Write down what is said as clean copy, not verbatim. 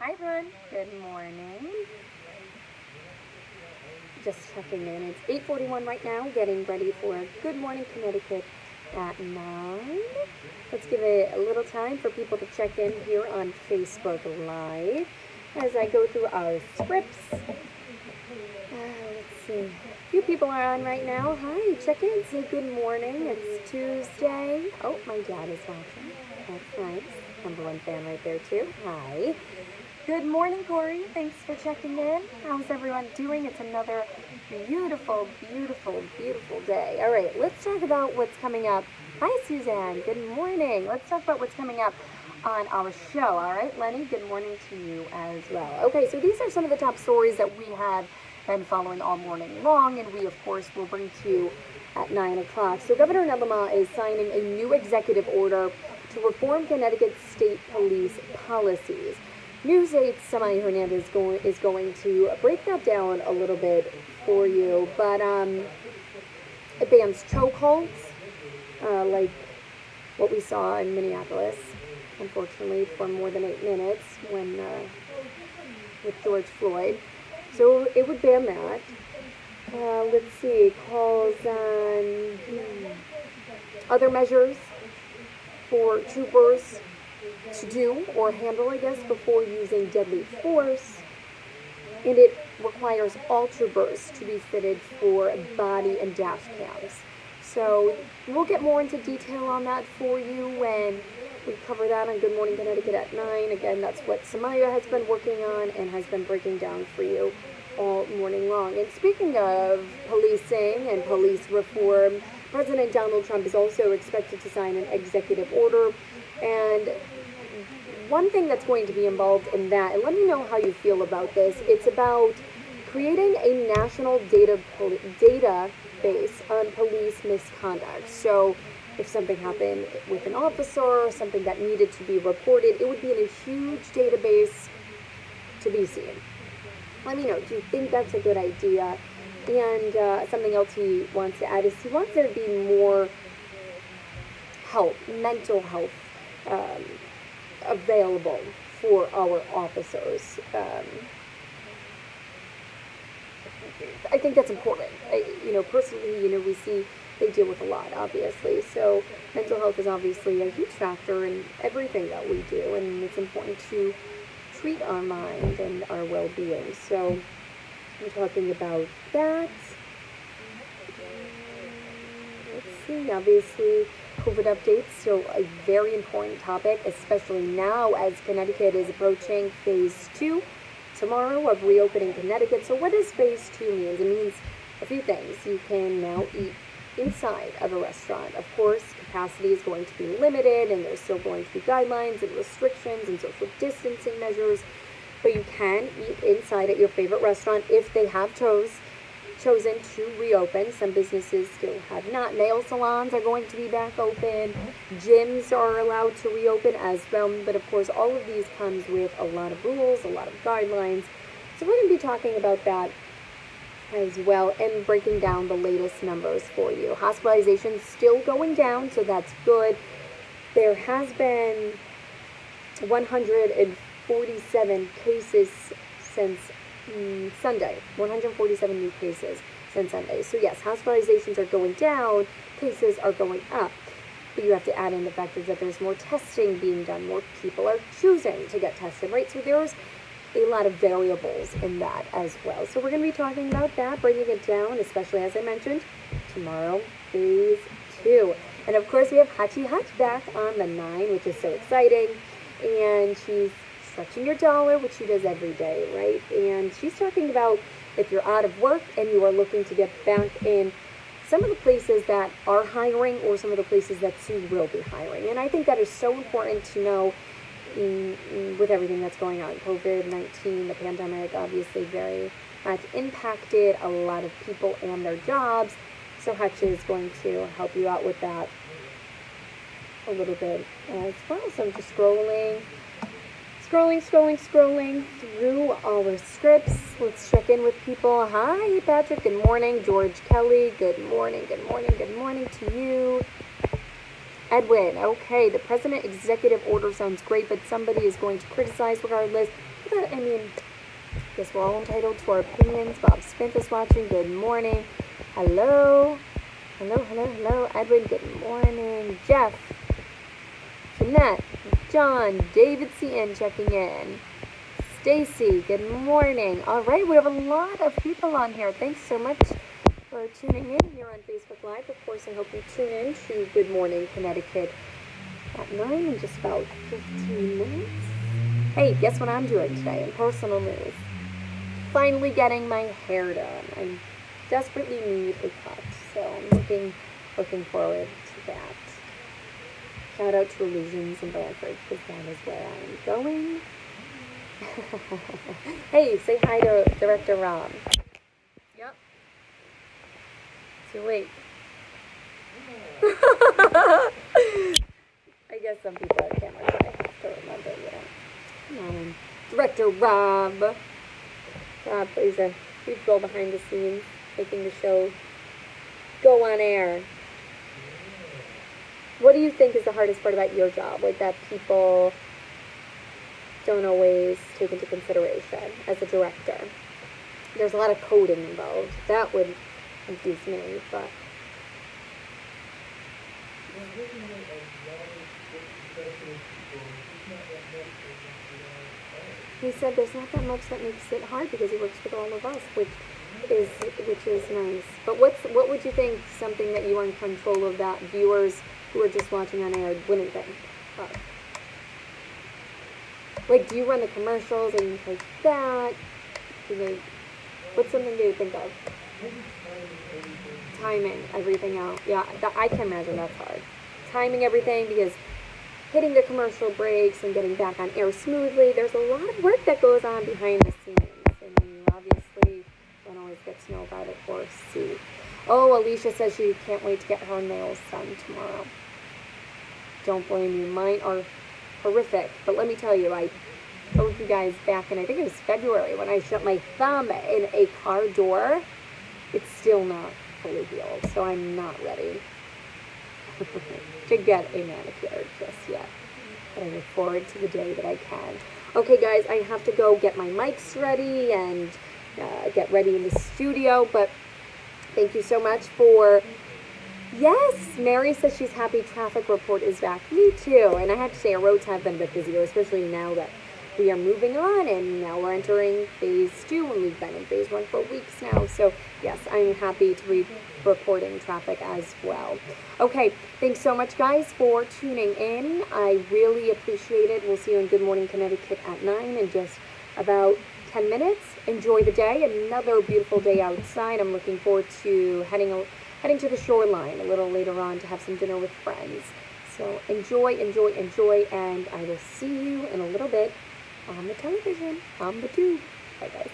Hi everyone, good morning. Just checking in. It's 8:41 right now, getting ready for Good Morning Connecticut at 9. Let's give it a little time for people to check in here on Facebook Live as I go through our scripts. Let's see. A few people are on right now. Hi, check in, say good morning. It's Tuesday. Oh, my dad is watching. That's nice. Number one fan right there too. Hi. Good morning, Corey. Thanks for checking in. How's everyone doing? It's another beautiful, beautiful, beautiful day. All right, let's talk about what's coming up. Hi, Suzanne. Good morning. Let's talk about what's coming up on our show. All right, Lenny, good morning to you as well. Okay, so these are some of the top stories that we have been following all morning long, and we, of course, will bring to you at 9 o'clock. So Governor Nelama is signing a new executive order to reform Connecticut's state police policies. News 8's Samaya Hernandez is going to break that down a little bit for you, but it bans chokeholds, like what we saw in Minneapolis, unfortunately, for more than 8 minutes when with George Floyd. So it would ban that. Let's see, calls on other measures for troopers to do or handle, I guess, before using deadly force. And it requires all troopers to be fitted for body and dash cams. So we'll get more into detail on that for you when we cover that on Good Morning Connecticut at 9. Again, that's what Samaya has been working on and has been breaking down for you all morning long. And speaking of policing and police reform, President Donald Trump is also expected to sign an executive order. And one thing that's going to be involved in that, and let me know how you feel about this, it's about creating a national database on police misconduct. So if something happened with an officer or something that needed to be reported, it would be in a huge database to be seen. Let me know, do you think that's a good idea? And something else he wants to add is he wants there to be more help, mental health, available for our officers. I think that's important. Personally, we see they deal with a lot, obviously. So mental health is obviously a huge factor in everything that we do, and it's important to treat our mind and our well-being. So we're talking about that. Let's see, obviously, COVID updates, still a very important topic, especially now as Connecticut is approaching phase 2 tomorrow of reopening Connecticut. So what does phase 2 mean? It means a few things. You can now eat inside of a restaurant. Of course, capacity is going to be limited, and there's still going to be guidelines and restrictions and social distancing measures, but you can eat inside at your favorite restaurant if they have chosen to reopen. Some businesses still have not. Nail salons are going to be back open. Gyms are allowed to reopen as well. But of course, all of these comes with a lot of rules, a lot of guidelines. So we're going to be talking about that as well and breaking down the latest numbers for you. Hospitalizations still going down, so that's good. There has been 147 cases since Sunday, 147 new cases since Sunday. So yes, hospitalizations are going down, cases are going up. But you have to add in the fact that there's more testing being done, more people are choosing to get tested, right? So there's a lot of variables in that as well. So we're going to be talking about that, breaking it down, especially as I mentioned, tomorrow, phase 2. And of course, we have Hachi Hach back on the 9, which is so exciting. And she's stretching your dollar, which she does every day, right? And she's talking about if you're out of work and you are looking to get back in some of the places that are hiring or some of the places that soon will be hiring. And I think that is so important to know with everything that's going on. COVID-19, the pandemic, obviously very much impacted a lot of people and their jobs. So Hutch is going to help you out with that a little bit as well. So I'm just scrolling through our scripts. Let's check in with people. Hi, Patrick. Good morning. George Kelly. Good morning to you. Edwin, okay, the president executive order sounds great, but somebody is going to criticize regardless. But, I mean, guess we're all entitled to our opinions. Bob Smith is watching. Good morning. Hello. Hello, hello, hello. Edwin, good morning. Jeff. Jeanette. John. David C.N. checking in. Stacy, good morning. All right, we have a lot of people on here. Thanks so much for tuning in here on Facebook Live. Of course, I hope you tune in to Good Morning Connecticut at 9 in just about 15 minutes. Hey, guess what I'm doing today in personal news? Finally getting my hair done. I desperately need a cut, so I'm looking forward to that. Shout out to Illusions in Bradford, because that is where I'm going. Hey, say hi to Director Rob. Yep. Too late. I guess some people are camera shy. I have to remember, Come on. Director Rob. Rob plays a huge role behind the scenes, making the show go on air. What do you think is the hardest part about your job? Like that people don't always take into consideration as a director. There's a lot of coding involved. That would confuse me, but he said there's not that much that makes it hard because he works with all of us, which is nice. But what would you think something that you are in control of that viewers who are just watching on air wouldn't think of? Like, do you run the commercials and things like that? What's something they would think of? Timing everything out. Yeah, I can imagine that's hard. Timing everything, because hitting the commercial breaks and getting back on air smoothly, there's a lot of work that goes on behind the scenes. And you obviously don't always get to know about it or see. Oh, Alicia says she can't wait to get her nails done tomorrow. Don't blame you. Mine are horrific, but let me tell you, I told you guys back in, I think it was February, when I shut my thumb in a car door, it's still not fully healed, so I'm not ready to get a manicure just yet, but I look forward to the day that I can. Okay guys, I have to go get my mics ready and get ready in the studio, but thank you so much for... Yes, Mary says she's happy traffic report is back. Me too. And I have to say, our roads have been a bit busier, especially now that we are moving on and now we're entering phase 2 and we've been in phase 1 for weeks now. So yes, I'm happy to be reporting traffic as well. Okay, thanks so much guys for tuning in. I really appreciate it. We'll see you in Good Morning Connecticut at 9 in just about 10 minutes. Enjoy the day. Another beautiful day outside. I'm looking forward to heading to the shoreline a little later on to have some dinner with friends. So enjoy, enjoy, enjoy, and I will see you in a little bit on the television, on the tube. Bye guys.